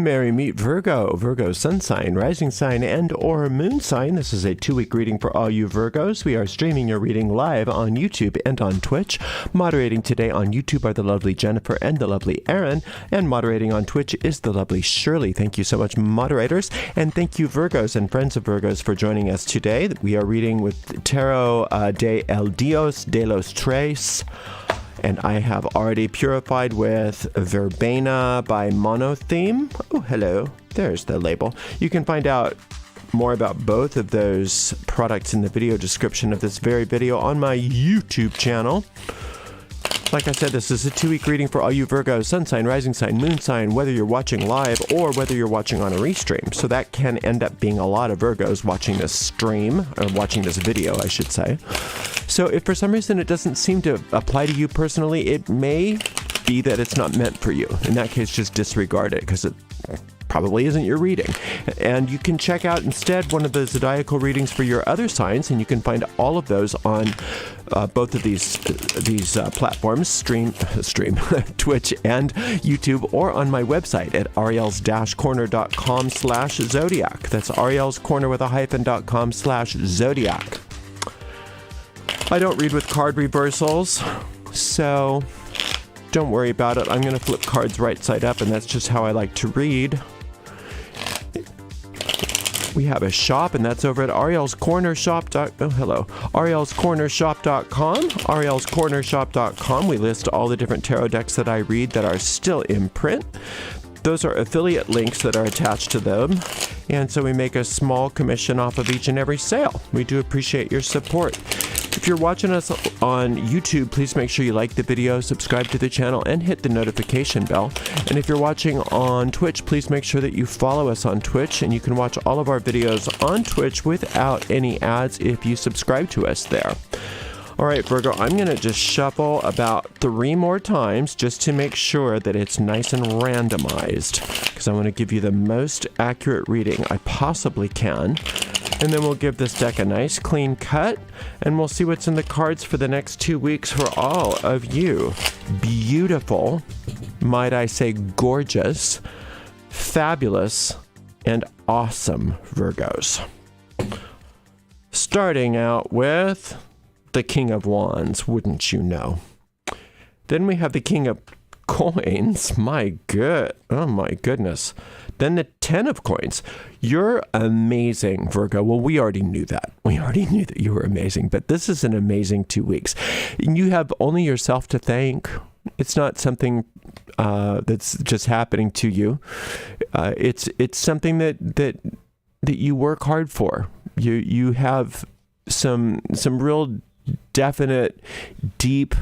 Mary, meet Virgo. Virgo sun sign, rising sign, and or moon sign. This is a 2-week reading for all you Virgos. We are streaming your reading live on YouTube and on Twitch. Moderating today on YouTube are the lovely Jennifer and the lovely Aaron. And moderating on Twitch is the lovely Shirley. Thank you so much, moderators. And thank you, Virgos and friends of Virgos, for joining us today. We are reading with Tarot de El Dios de los Tres. And I have already purified with Verbena by Monotheme. Oh, hello. There's the label. You can find out more about both of those products in the video description of this very video on my YouTube channel. Like I said, this is a 2-week reading for all you Virgos, sun sign, rising sign, moon sign, whether you're watching live or whether you're watching on a restream. So that can end up being a lot of Virgos watching this stream, or watching this video, I should say. So if for some reason it doesn't seem to apply to you personally, it may be that it's not meant for you. In that case, just disregard it, because it probably isn't your reading. And you can check out instead one of the zodiacal readings for your other signs, and you can find all of those on both of these platforms, stream Twitch and YouTube, or on my website at ariels-corner.com/zodiac. That's arielscorner with a hyphen.com/zodiac. I don't read with card reversals, so don't worry about it. I'm going to flip cards right side up, and that's just how I like to read. We have a shop, and that's over at arielscornershop.com. arielscornershop.com. We list all the different tarot decks that I read that are still in print. Those are affiliate links that are attached to them, and so we make a small commission off of each and every sale. We do appreciate your support. If you're watching us on YouTube, please make sure you like the video, subscribe to the channel, and hit the notification bell. And if you're watching on Twitch, please make sure that you follow us on Twitch, and you can watch all of our videos on Twitch without any ads if you subscribe to us there. All right, Virgo, I'm going to just shuffle about 3 more times just to make sure that it's nice and randomized, because I want to give you the most accurate reading I possibly can. And then we'll give this deck a nice clean cut, and we'll see what's in the cards for the next 2 weeks for all of you beautiful, might I say gorgeous, fabulous, and awesome Virgos. Starting out with the King of Wands, wouldn't you know? Then we have the King of Coins. Oh my goodness. Then the 10 of Coins. You're amazing, Virgo. Well, we already knew that. We already knew that you were amazing, but this is an amazing 2 weeks. You have only yourself to thank. It's not something that's just happening to you. It's something that you work hard for. You have some real definite, deep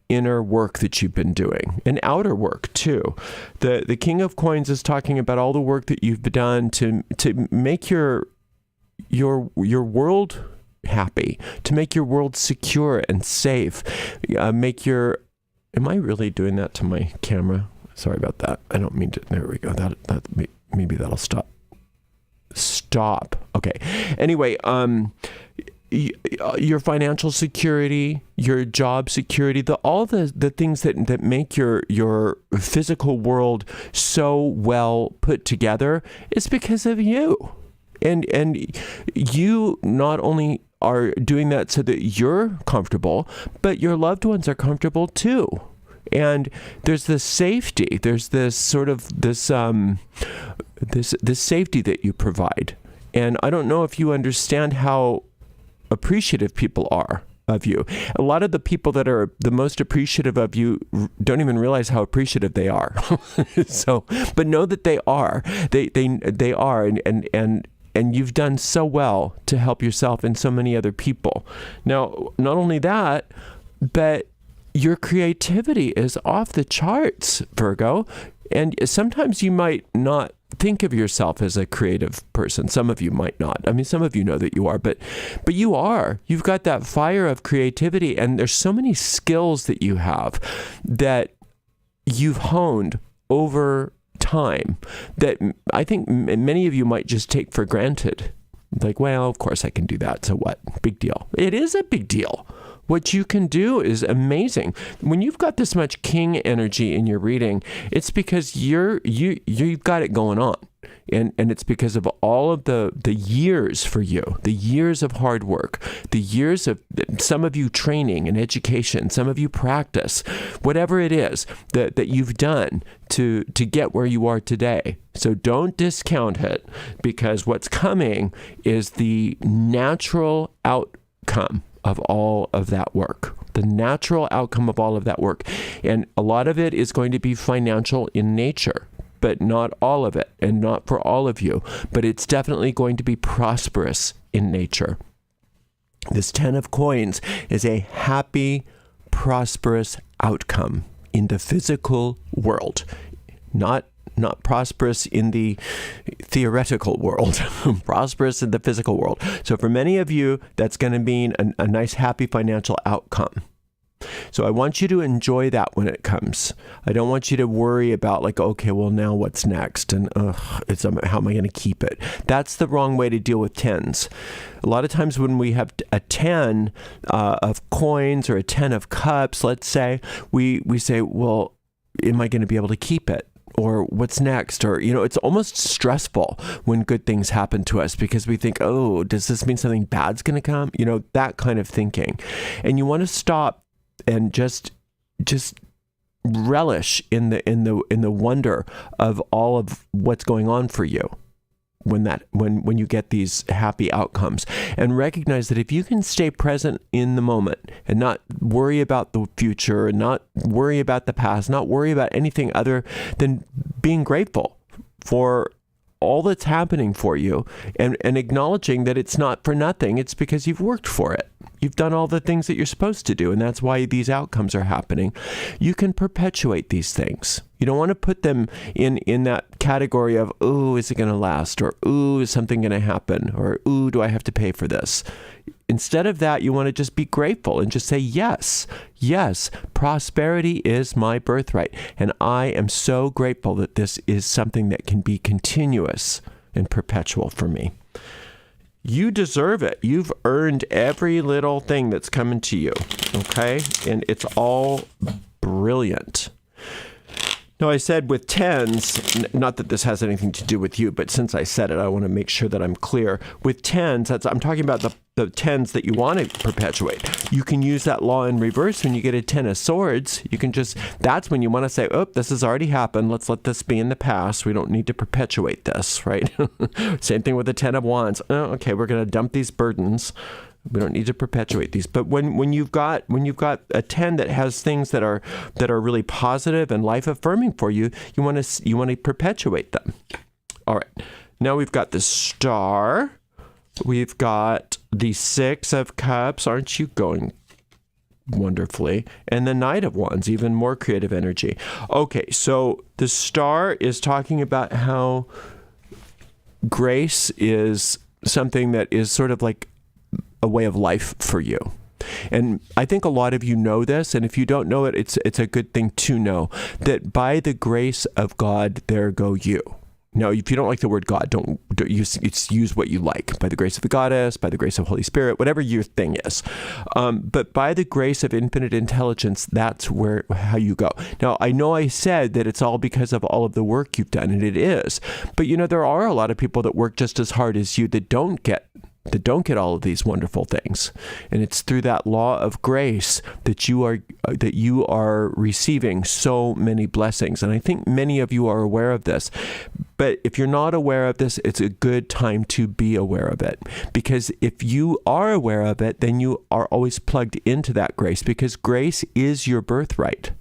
inner work that you've been doing, and outer work too. The King of Coins is talking about all the work that you've done to make your world happy, to make your world secure and safe. Am I really doing that to my camera? Sorry about that. I don't mean to. There we go. That maybe that'll stop. Okay. Anyway, your financial security, your job security, all the things that make your physical world so well put together is because of you. And you not only are doing that so that you're comfortable, but your loved ones are comfortable too. And there's this safety, there's this sort of this safety that you provide. And I don't know if you understand how appreciative people are of you. A lot of the people that are the most appreciative of you don't even realize how appreciative they are. But know that they are. They are, and you've done so well to help yourself and so many other people. Now, not only that, but your creativity is off the charts, Virgo. And sometimes you might not think of yourself as a creative person. Some of you might not. I mean, some of you know that you are, but you are. You've got that fire of creativity, and there's so many skills that you have that you've honed over time that I think many of you might just take for granted. Like, well, of course I can do that. So what? Big deal. It is a big deal. what you can do is amazing. When you've got this much king energy in your reading, it's because you've got it going on. And it's because of all of the years for you, the years of hard work, the years of some of you training and education, some of you practice, whatever it is that you've done to get where you are today. So don't discount it, because what's coming is the natural outcome of all of that work. The natural outcome of all of that work. And a lot of it is going to be financial in nature, but not all of it, and not for all of you. But it's definitely going to be prosperous in nature. This 10 of coins is a happy, prosperous outcome in the physical world. Not prosperous in the theoretical world, prosperous in the physical world. So for many of you, that's going to mean a nice, happy financial outcome. So I want you to enjoy that when it comes. I don't want you to worry about like, okay, well now what's next? And how am I going to keep it? That's the wrong way to deal with 10s. A lot of times when we have a 10 of coins or a 10 of cups, let's say, we say, well, am I going to be able to keep it? Or what's next? Or, it's almost stressful when good things happen to us, because we think, oh, does this mean something bad's going to come? That kind of thinking. And you want to stop and just relish in the wonder of all of what's going on for you when you get these happy outcomes, and recognize that if you can stay present in the moment and not worry about the future and not worry about the past, not worry about anything other than being grateful for all that's happening for you, and acknowledging that it's not for nothing, it's because you've worked for it. You've done all the things that you're supposed to do, and that's why these outcomes are happening. You can perpetuate these things. You don't want to put them in that category of, ooh, is it going to last? Or, ooh, is something going to happen? Or, ooh, do I have to pay for this? Instead of that, you want to just be grateful and just say, yes, prosperity is my birthright. And I am so grateful that this is something that can be continuous and perpetual for me. You deserve it. You've earned every little thing that's coming to you, okay? And it's all brilliant. Now, I said with 10s, not that this has anything to do with you, but since I said it, I want to make sure that I'm clear. With 10s, I'm talking about the 10s that you want to perpetuate. You can use that law in reverse when you get a 10 of swords. You can that's when you want to say, oh, this has already happened. Let's let this be in the past. We don't need to perpetuate this, right? Same thing with the 10 of wands. Oh, okay, we're going to dump these burdens. We don't need to perpetuate these. But when you've got a 10 that has things that are really positive and life affirming for you, you want to perpetuate them. All right. Now we've got the Star. We've got the 6 of Cups. Aren't you going wonderfully? And the Knight of Wands, even more creative energy. Okay, so the Star is talking about how grace is something that is sort of like a way of life for you. And I think a lot of you know this, and if you don't know it, it's a good thing to know that by the grace of God, there go you. Now, if you don't like the word God, don't use what you like. By the grace of the goddess, by the grace of Holy Spirit, whatever your thing is. But by the grace of infinite intelligence, that's how you go. Now, I know I said that it's all because of all of the work you've done, and it is. But there are a lot of people that work just as hard as you that don't get all of these wonderful things. And it's through that law of grace that you are receiving so many blessings. And I think many of you are aware of this. But if you're not aware of this, it's a good time to be aware of it. Because if you are aware of it, then you are always plugged into that grace, because grace is your birthright.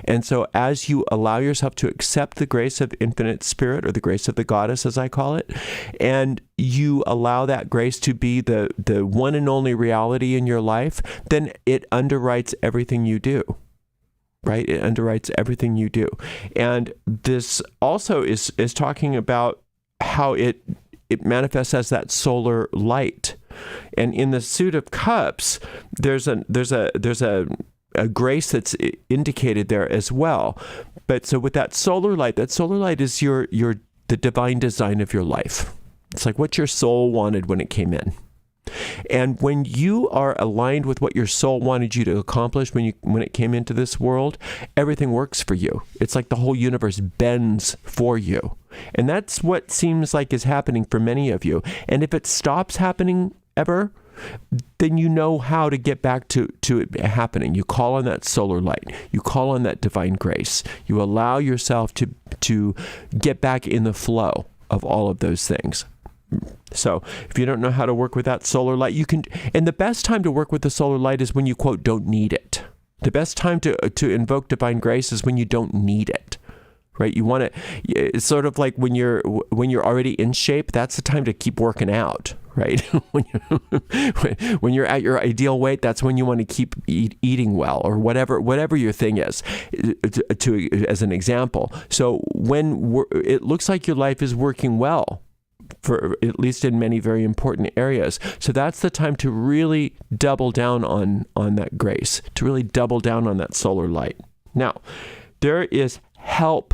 And so as you allow yourself to accept the grace of infinite spirit, or the grace of the goddess, as I call it, and you allow that grace to be the one and only reality in your life, then it underwrites everything you do. Right? It underwrites everything you do. And this also is talking about how it manifests as that solar light. And in the Suit of Cups, there's a grace that's indicated there as well. But so with that solar light is the divine design of your life. It's like what your soul wanted when it came in. And when you are aligned with what your soul wanted you to accomplish when it came into this world, everything works for you. It's like the whole universe bends for you. And that's what seems like is happening for many of you. And if it stops happening ever, then you know how to get back to it happening. You call on that solar light. You call on that divine grace. You allow yourself to get back in the flow of all of those things. So if you don't know how to work with that solar light, you can. And the best time to work with the solar light is when you, quote, don't need it. The best time to invoke divine grace is when you don't need it. Right? You want to. It's sort of like when you're already in shape. That's the time to keep working out. Right? when you're at your ideal weight, that's when you want to keep eating well, or whatever your thing is, as an example. So when it looks like your life is working well, for at least in many very important areas. So that's the time to really double down on that grace, to really double down on that solar light. Now, there is help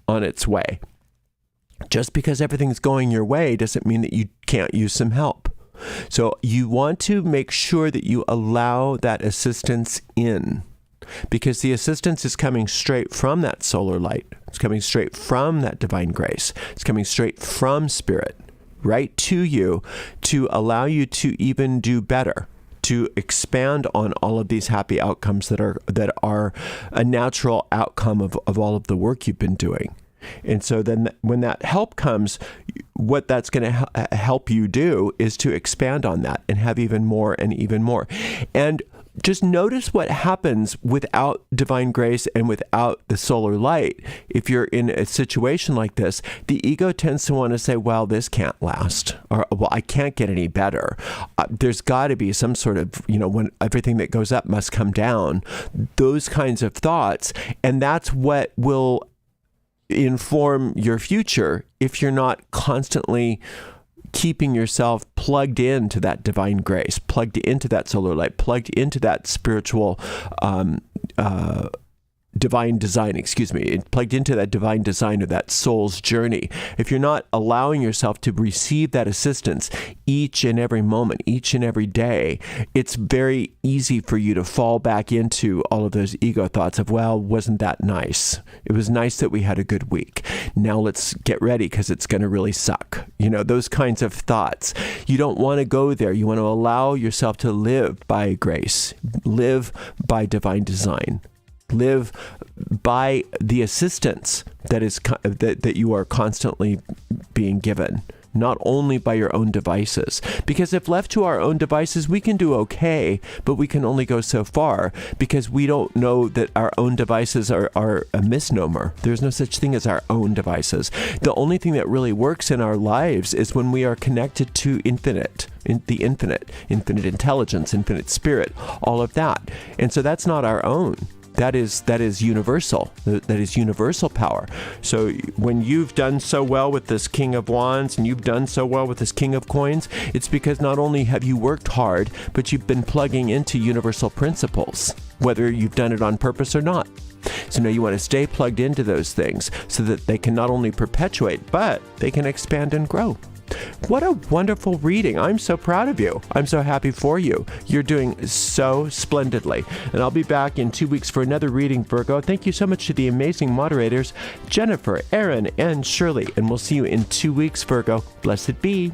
on its way. Just because everything's going your way doesn't mean that you can't use some help. So you want to make sure that you allow that assistance in, because the assistance is coming straight from that solar light. It's coming straight from that divine grace. It's coming straight from Spirit, right to you, to allow you to even do better, to expand on all of these happy outcomes that are a natural outcome of all of the work you've been doing. And so then when that help comes, what that's going to help you do is to expand on that and have even more and even more. And just notice what happens without divine grace and without the solar light. If you're in a situation like this, the ego tends to want to say, well, this can't last, or, well, I can't get any better. There's got to be some sort of, when everything that goes up must come down, those kinds of thoughts. And that's what will inform your future if you're not constantly keeping yourself plugged into that divine grace, plugged into that solar light, plugged into that spiritual divine design, plugged into that divine design of that soul's journey. If you're not allowing yourself to receive that assistance each and every moment, each and every day, it's very easy for you to fall back into all of those ego thoughts of, well, wasn't that nice? It was nice that we had a good week. Now let's get ready because it's going to really suck. Those kinds of thoughts. You don't want to go there. You want to allow yourself to live by grace, live by divine design. Live by the assistance that you are constantly being given, not only by your own devices. Because if left to our own devices, we can do okay, but we can only go so far because we don't know that our own devices are a misnomer. There's no such thing as our own devices. The only thing that really works in our lives is when we are connected to infinite intelligence, infinite spirit, all of that. And so that's not our own. That is universal. That is universal power. So when you've done so well with this King of Wands and you've done so well with this King of Coins, it's because not only have you worked hard, but you've been plugging into universal principles, whether you've done it on purpose or not. So now you want to stay plugged into those things so that they can not only perpetuate, but they can expand and grow. What a wonderful reading. I'm so proud of you. I'm so happy for you. You're doing so splendidly. And I'll be back in 2 weeks for another reading, Virgo. Thank you so much to the amazing moderators, Jennifer, Aaron, and Shirley. And we'll see you in 2 weeks, Virgo. Blessed be.